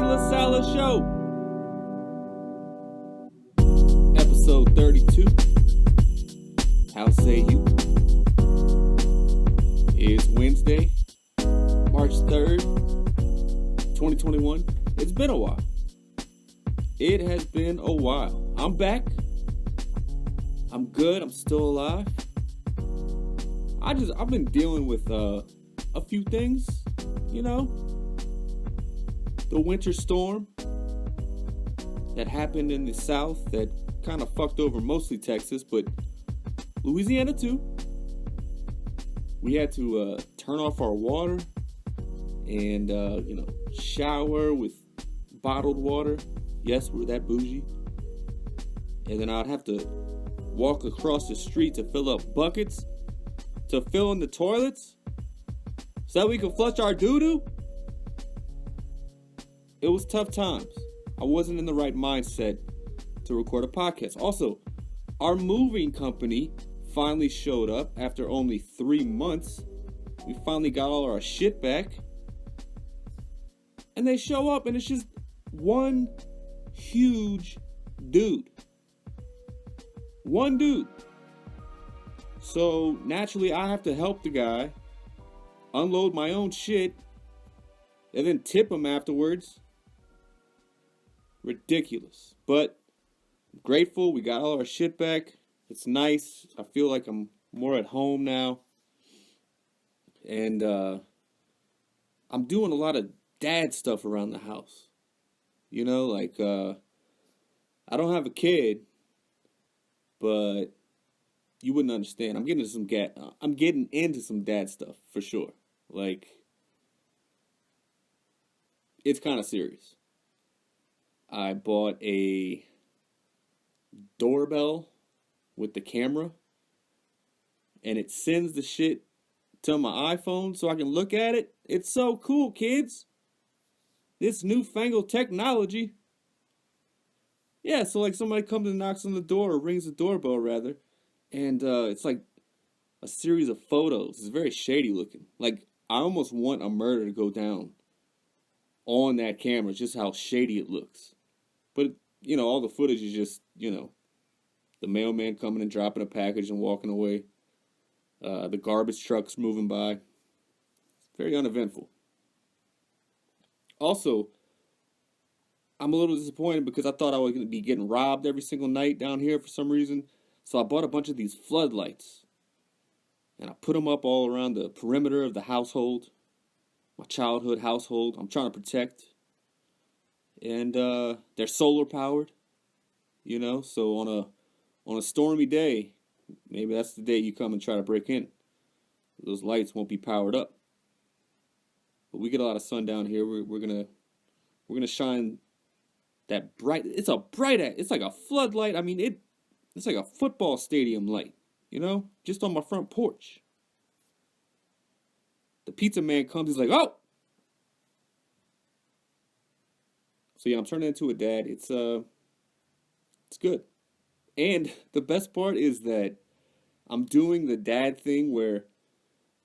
LaSala Show. Episode 32. How say you? It's Wednesday, March 3rd, 2021. It's been a while. It has been a while. I'm back. I'm good. I'm still alive. I've been dealing with a few things, you know. The winter storm that happened in the South that kind of fucked over mostly Texas, but Louisiana too. We had to turn off our water and, shower with bottled water. Yes, we're that bougie. And then I'd have to walk across the street to fill up buckets to fill in the toilets so that we could flush our doo-doo. It was tough times. I wasn't in the right mindset to record a podcast. Also, our moving company finally showed up after only 3 months. We finally got all our shit back. And they show up and it's just one huge dude. One dude. So naturally I have to help the guy unload my own shit and then tip him afterwards. Ridiculous. But I'm grateful we got all our shit back. It's nice. I feel like I'm more at home now. And I'm doing a lot of dad stuff around the house. You know, like I don't have a kid, but you wouldn't understand. I'm getting into some dad stuff for sure. Like, it's kind of serious. I bought a doorbell with the camera, and it sends the shit to my iPhone so I can look at it. It's so cool, kids. This newfangled technology. Yeah, so like somebody comes and knocks on the door, or rings the doorbell rather, and it's like a series of photos. It's very shady looking. Like, I almost want a murder to go down on that camera, just how shady it looks. But, you know, all the footage is just, you know, the mailman coming and dropping a package and walking away. The garbage trucks moving by. It's very uneventful. Also, I'm a little disappointed because I thought I was going to be getting robbed every single night down here for some reason. So I bought a bunch of these floodlights. And I put them up all around the perimeter of the household. My childhood household. I'm trying to protect. And they're solar powered, you know. So on a stormy day, maybe that's the day you come and try to break in. Those lights won't be powered up. But we get a lot of sun down here. We're gonna shine that bright. It's like a floodlight. I mean, it's like a football stadium light, you know, just on my front porch. The pizza man comes. He's like, oh. So yeah, I'm turning into a dad. It's good. And the best part is that I'm doing the dad thing where,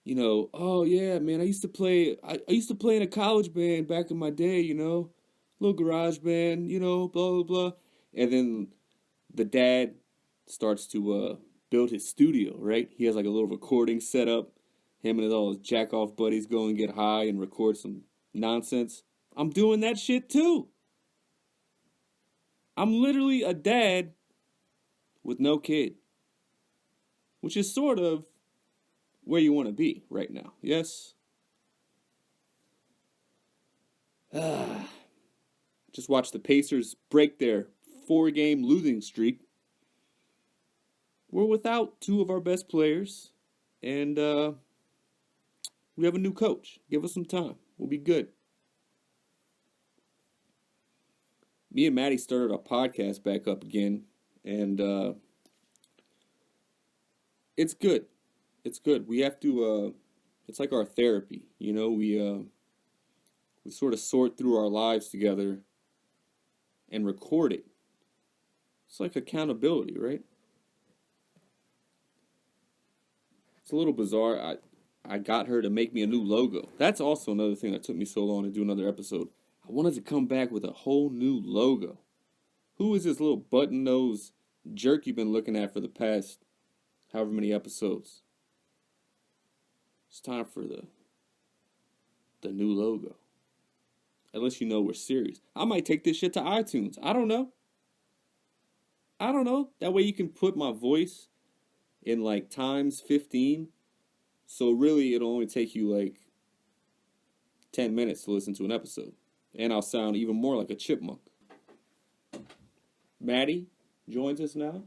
you know, oh yeah, man, I used to play in a college band back in my day, you know, little garage band, you know, blah blah blah. And then the dad starts to build his studio, right? He has like a little recording set up. Him and all his jack off buddies go and get high and record some nonsense. I'm doing that shit too. I'm literally a dad with no kid, which is sort of where you want to be right now. Yes? Just watched the Pacers break their 4-game losing streak. We're without 2 of our best players, and we have a new coach. Give us some time. We'll be good. Me and Maddy started our podcast back up again, and it's good. It's good. We have to, it's like our therapy, you know, we sort of sort through our lives together and record it. It's like accountability, right? It's a little bizarre. I got her to make me a new logo. That's also another thing that took me so long to do another episode. I wanted to come back with a whole new logo. Who is this little button-nosed jerk you've been looking at for the past however many episodes? It's time for the new logo. Unless you know we're serious. I might take this shit to iTunes. I don't know. That way you can put my voice in like times 15. So really it'll only take you like 10 minutes to listen to an episode. And I'll sound even more like a chipmunk. Maddy joins us now.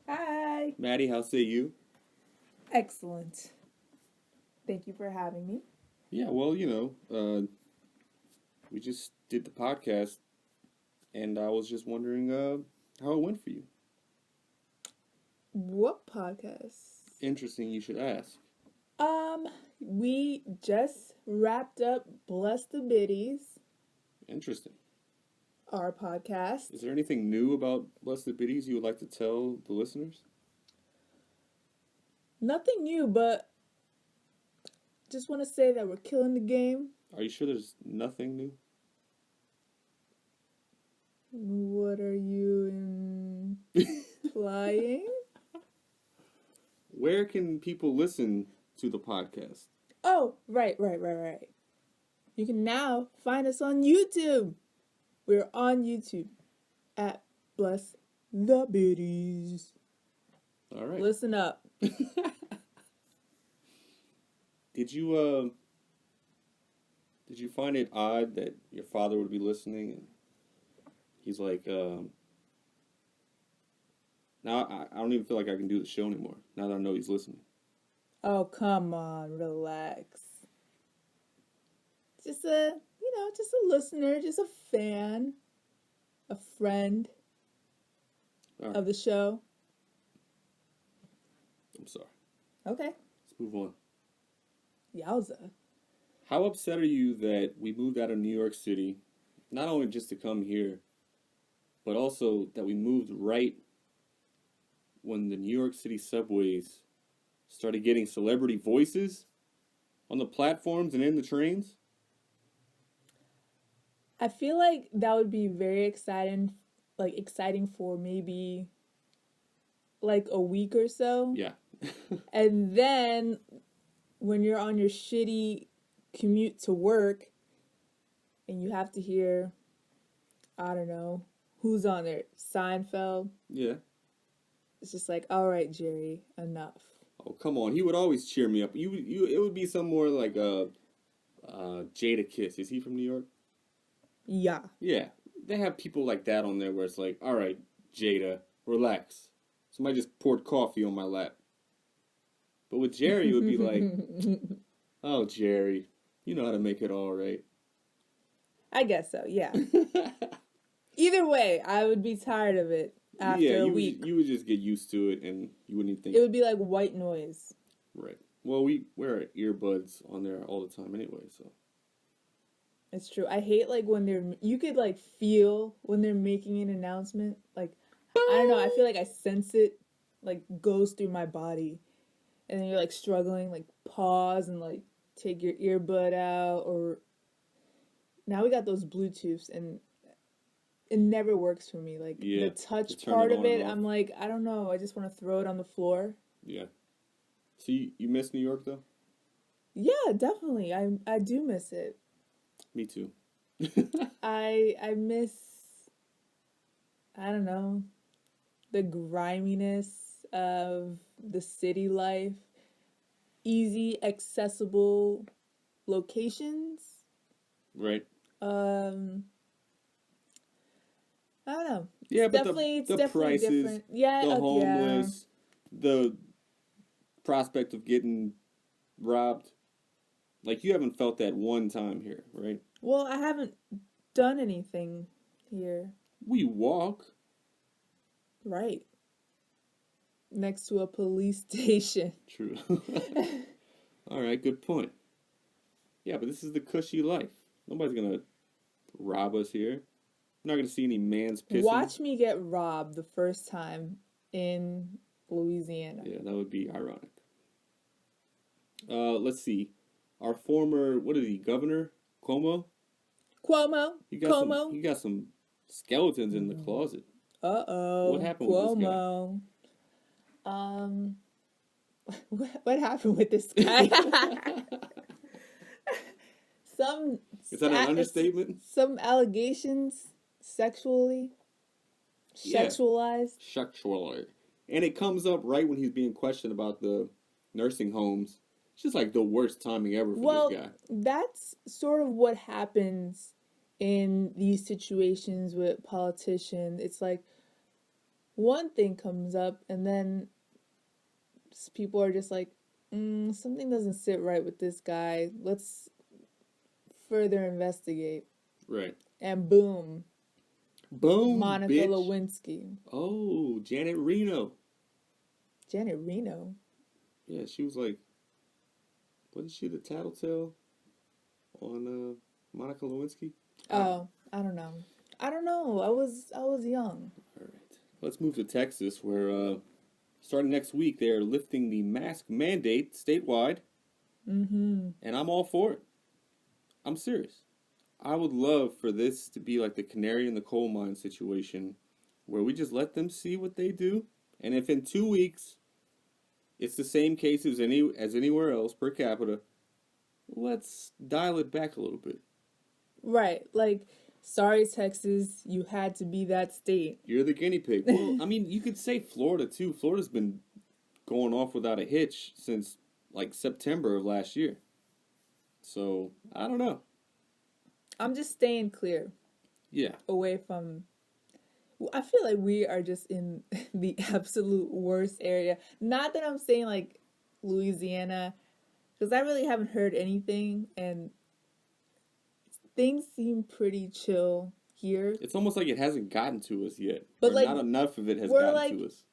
Hi. Maddy, how say you? Excellent. Thank you for having me. Yeah, well, we just did the podcast, and I was just wondering how it went for you. What podcast? Interesting, you should ask. We just wrapped up Bless the Biddies, Interesting. our podcast. Is there anything new about Blessed Biddies you would like to tell the listeners? Nothing new, but just want to say that we're killing the game. Are you sure there's nothing new? What are you implying? Where can people listen to the podcast? Oh, right. You can now find us on YouTube. We're on YouTube at Bless the Biddies. All right. Listen up. Did you find it odd that your father would be listening and he's like, now I don't even feel like I can do the show anymore now that I know he's listening. Oh, come on, relax. Just a listener, just a fan, a friend All right. of the show. I'm sorry. Okay. Let's move on. Yowza. How upset are you that we moved out of New York City, not only just to come here, but also that we moved right when the New York City subways started getting celebrity voices on the platforms and in the trains? I feel like that would be very exciting for maybe like a week or so. Yeah. And then when you're on your shitty commute to work and you have to hear, I don't know, who's on there? Seinfeld? Yeah. It's just like, all right, Jerry, enough. Oh, come on. He would always cheer me up. It would be some more like Jada Kiss. Is he from New York? Yeah. Yeah. They have people like that on there where it's like, all right, Jada, relax. Somebody just poured coffee on my lap. But with Jerry, it would be like, oh, Jerry, you know how to make it all right. I guess so, yeah. Either way, I would be tired of it after a week. You would just get used to it, and you wouldn't even think. It would be like white noise. Right. Well, we wear earbuds on there all the time anyway, so. It's true. I hate like when you could like feel when they're making an announcement. Like, I don't know, I feel like I sense it, like goes through my body. And then you're like struggling, like pause and like take your earbud out. Or now we got those Bluetooths and it never works for me. Like the touch part of it, I'm like, I don't know. I just want to throw it on the floor. Yeah. So you miss New York though? Yeah, definitely. I do miss it. Me too. I miss, I don't know, the griminess of the city life, easy, accessible locations. Right. I don't know. Yeah, it's but definitely the prices, different. Yeah, the homeless, the prospect of getting robbed. Like, you haven't felt that one time here, right? Well, I haven't done anything here. We walk. Right. Next to a police station. True. All right, good point. Yeah, but this is the cushy life. Nobody's going to rob us here. I'm not going to see any man's pissing. Watch me get robbed the first time in Louisiana. Yeah, that would be ironic. Let's see. Our former, what is he, Governor Cuomo? Cuomo. Como. He got some skeletons in the closet. What Uh-oh. happened with this guy? Cuomo. Um, what happened with this guy? Some Is that an understatement? Some allegations sexually Yeah. sexualized. Sexually. And it comes up right when he's being questioned about the nursing homes. It's just like the worst timing ever for this guy. That's sort of what happens in these situations with politicians. It's like one thing comes up and then people are just like, something doesn't sit right with this guy. Let's further investigate. Right. And boom. Boom, Monica bitch. Lewinsky. Oh, Janet Reno. Janet Reno? Yeah, she was like, wasn't she the tattletale on Monica Lewinsky? Oh, I don't know. I was young. All right. Let's move to Texas, where starting next week they're lifting the mask mandate statewide. Mm-hmm. And I'm all for it. I'm serious. I would love for this to be like the canary in the coal mine situation, where we just let them see what they do, and if in 2 weeks it's the same case as anywhere else per capita, let's dial it back a little bit. Right. Like, sorry, Texas, you had to be that state. You're the guinea pig. Well, I mean, you could say Florida, too. Florida's been going off without a hitch since, like, September of last year. So, I don't know. I'm just staying clear. Yeah. Away from... I feel like we are just in the absolute worst area. Not that I'm saying, like, Louisiana, because I really haven't heard anything, and things seem pretty chill here. It's almost like it hasn't gotten to us yet. But, like, not enough of it has we're, gotten like, to us.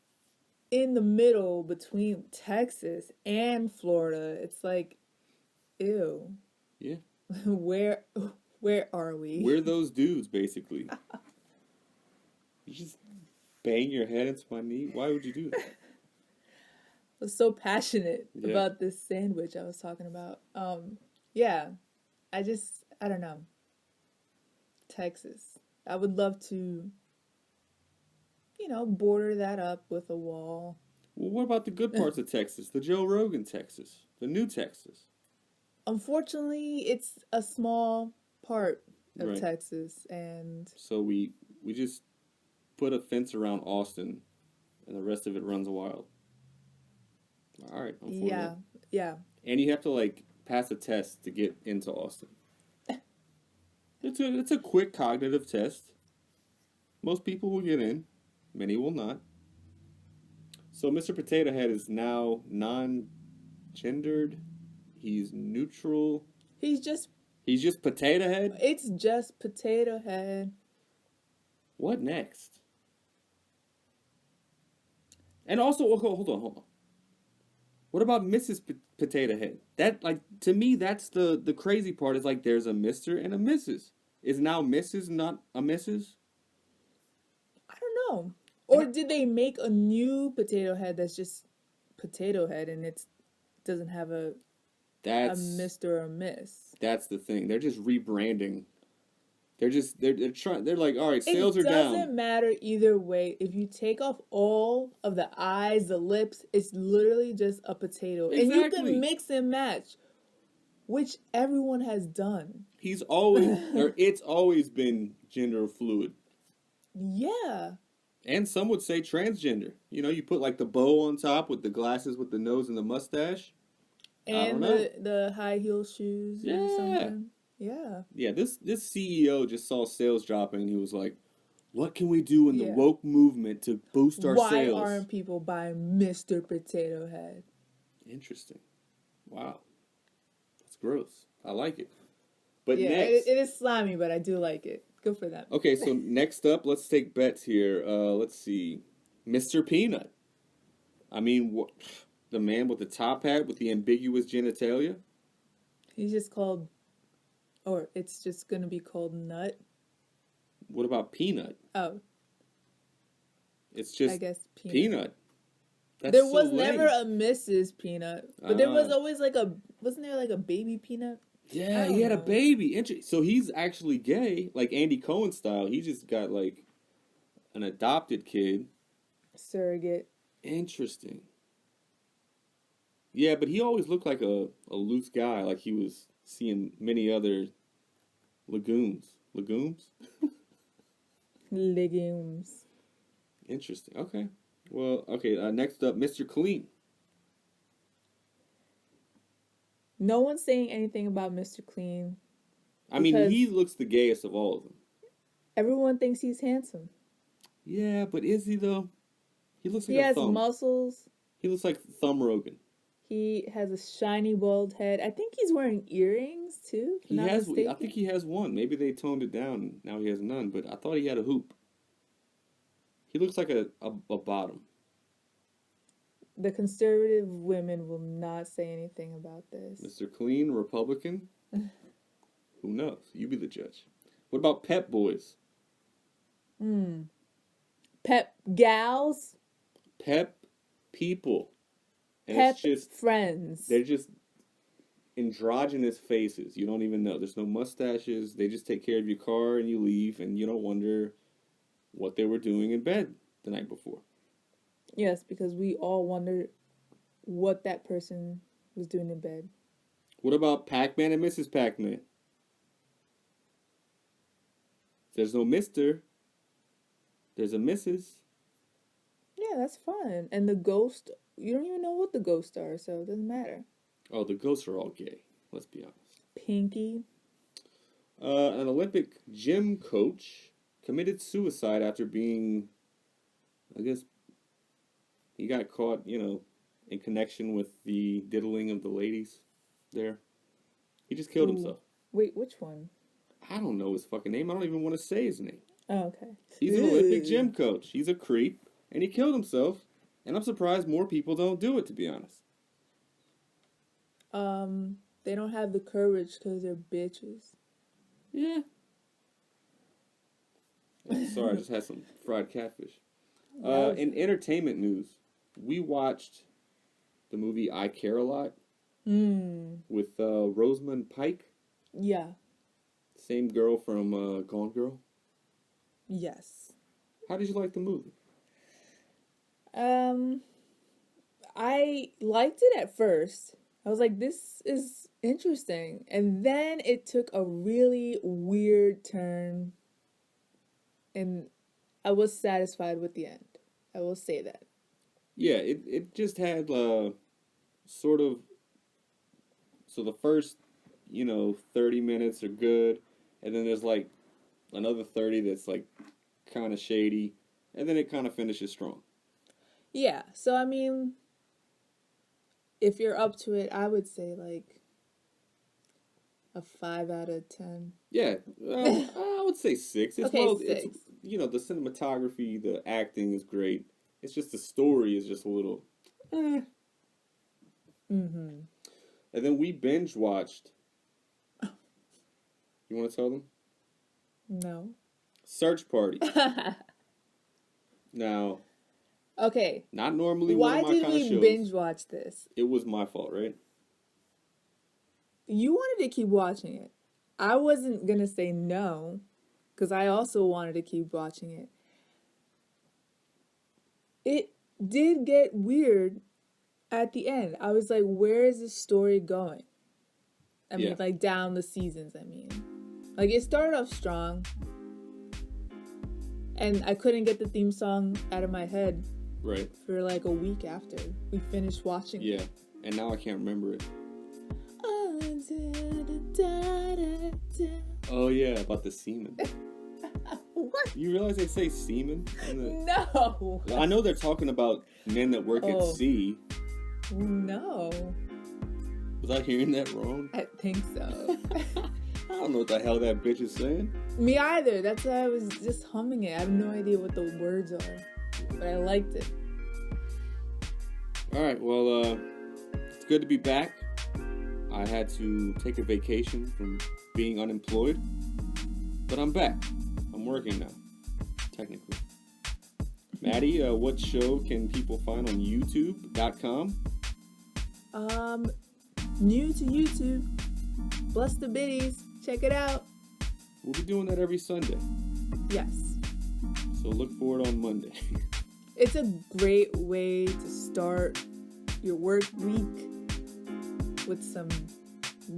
In the middle between Texas and Florida. It's like, ew. Yeah. Where are we? We're those dudes, basically. You just bang your head into my knee? Why would you do that? I was so passionate about this sandwich I was talking about. Yeah. I don't know. Texas. I would love to, border that up with a wall. Well, what about the good parts of Texas? The Joe Rogan Texas. The new Texas. Unfortunately, it's a small part of Right. Texas, and... So we just put a fence around Austin, and the rest of it runs wild. All right. Yeah. And you have to, like, pass a test to get into Austin. It's a quick cognitive test. Most people will get in. Many will not. So Mr. Potato Head is now non-gendered. He's neutral. He's just Potato Head? It's just Potato Head. What next? And also, hold on. What about Mrs. Potato Head? That, like, to me, that's the crazy part. Is like there's a Mr. and a Mrs. Is now Mrs. not a Mrs.? I don't know. Or did they make a new Potato Head that's just Potato Head and it doesn't have a Mr. or a Miss? That's the thing. They're just rebranding. They're trying. They're like, all right, sales are down. It doesn't matter either way. If you take off all of the eyes, the lips, it's literally just a potato. Exactly. And you can mix and match, which everyone has done. It's always been gender fluid. Yeah. And some would say transgender. You put like the bow on top with the glasses with the nose and the mustache. And the high heel shoes or something. Yeah. Yeah, this CEO just saw sales dropping and he was like, what can we do in the woke movement to boost our sales? Why aren't people buying Mr. Potato Head? Interesting. Wow. That's gross. I like it. But yeah, next... it is slimy, but I do like it. Good for them. Okay, so next up, let's take bets here. Let's see. Mr. Peanut. I mean, the man with the top hat with the ambiguous genitalia? He's just called... Or it's just going to be called Nut. What about Peanut? Oh. It's just I guess Peanut. There was never a Mrs. Peanut. But there was always like wasn't there like a baby Peanut? I Yeah, he don't had a know. baby. So he's actually gay, like Andy Cohen style. He just got like an adopted kid. Surrogate. Interesting. Yeah, but he always looked like a loose guy, like he was seeing many other legumes. Legumes? Legumes. Interesting. Okay. Well, okay. Next up, Mr. Clean. No one's saying anything about Mr. Clean I mean, he because looks the gayest of all of them. everyone thinks he's handsome. Yeah, but is he though? He looks He like a has thumb. muscles. He looks like Thumb Rogan. He has a shiny bald head. I think he's wearing earrings too, if I'm He not has. I mistaken. think he has one. Maybe they toned it down. And now he has none. But I thought he had a hoop. He looks like a bottom. The conservative women will not say anything about this. Mr. Clean, Republican. Who knows? You be the judge. What about Pep Boys? Hmm. Pep gals, Pep people. And pep it's just friends. they're just androgynous faces. You don't even know. There's no mustaches. They just take care of your car and you leave and you don't wonder what they were doing in bed the night before. Yes, because we all wonder what that person was doing in bed. What about Pac-Man and Mrs. Pac-Man? There's no Mr. There's a Mrs. Yeah, that's fun. And the ghost, you don't even know what the ghosts are, so it doesn't matter. Oh, the ghosts are all gay. Let's be honest. Pinky. An Olympic gym coach committed suicide after being, I guess, he got caught, in connection with the diddling of the ladies there. He just killed Ooh. himself. Wait, which one? I don't know his fucking name. I don't even want to say his name. Oh, okay. He's an Olympic gym coach. He's a creep, and he killed himself. And I'm surprised more people don't do it, to be honest. They don't have the courage because they're bitches. Yeah. Sorry, I just had some fried catfish. In entertainment news, we watched the movie I Care a Lot with Rosamund Pike. Yeah. Same girl from Gone Girl. Yes. How did you like the movie? I liked it at first. I was like, this is interesting. And then it took a really weird turn. And I was satisfied with the end. I will say that. Yeah, it just had sort of. So the first, 30 minutes are good. And then there's like another 30 that's like kind of shady. And then it kind of finishes strong. Yeah, so I mean, if you're up to it, I would say like a 5 out of 10. Yeah, I would say 6. It's Okay, 6. It's the cinematography, the acting is great. It's just the story is just a little. Mm-hmm. And then we binge watched. You want to tell them? No. Search Party. Now. Okay. Not normally Why one of my did kind of we shows. binge watch this? It was my fault, right? You wanted to keep watching it. I wasn't going to say no, because I also wanted to keep watching it. It did get weird at the end. I was like, where is this story going? I mean, like down the seasons, I mean. Like, it started off strong. And I couldn't get the theme song out of my head. Right. For like a week after we finished watching it. Yeah, and now I can't remember it. Oh yeah, about the semen. What? You realize they say semen? No. I know they're talking about men that work at sea. No. Was I hearing that wrong? I think so. I don't know what the hell that bitch is saying. Me either. That's why I was just humming it. I have no idea what the words are. But I liked it. Alright, well, it's good to be back. I had to take a vacation from being unemployed. But I'm back. I'm working now. Technically. Maddy, what show can people find on YouTube.com? New to YouTube. Bless the Biddies. Check it out. We'll be doing that every Sunday. Yes. So look for it on Monday. It's a great way to start your work week with some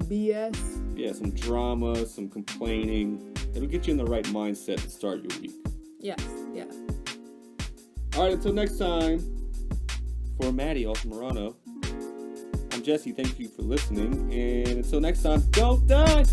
BS. Yeah, some drama, some complaining. It'll get you in the right mindset to start your week. Yes, yeah. All right, until next time, for Maddy Altamirano, I'm Jesse. Thank you for listening. And until next time, don't die!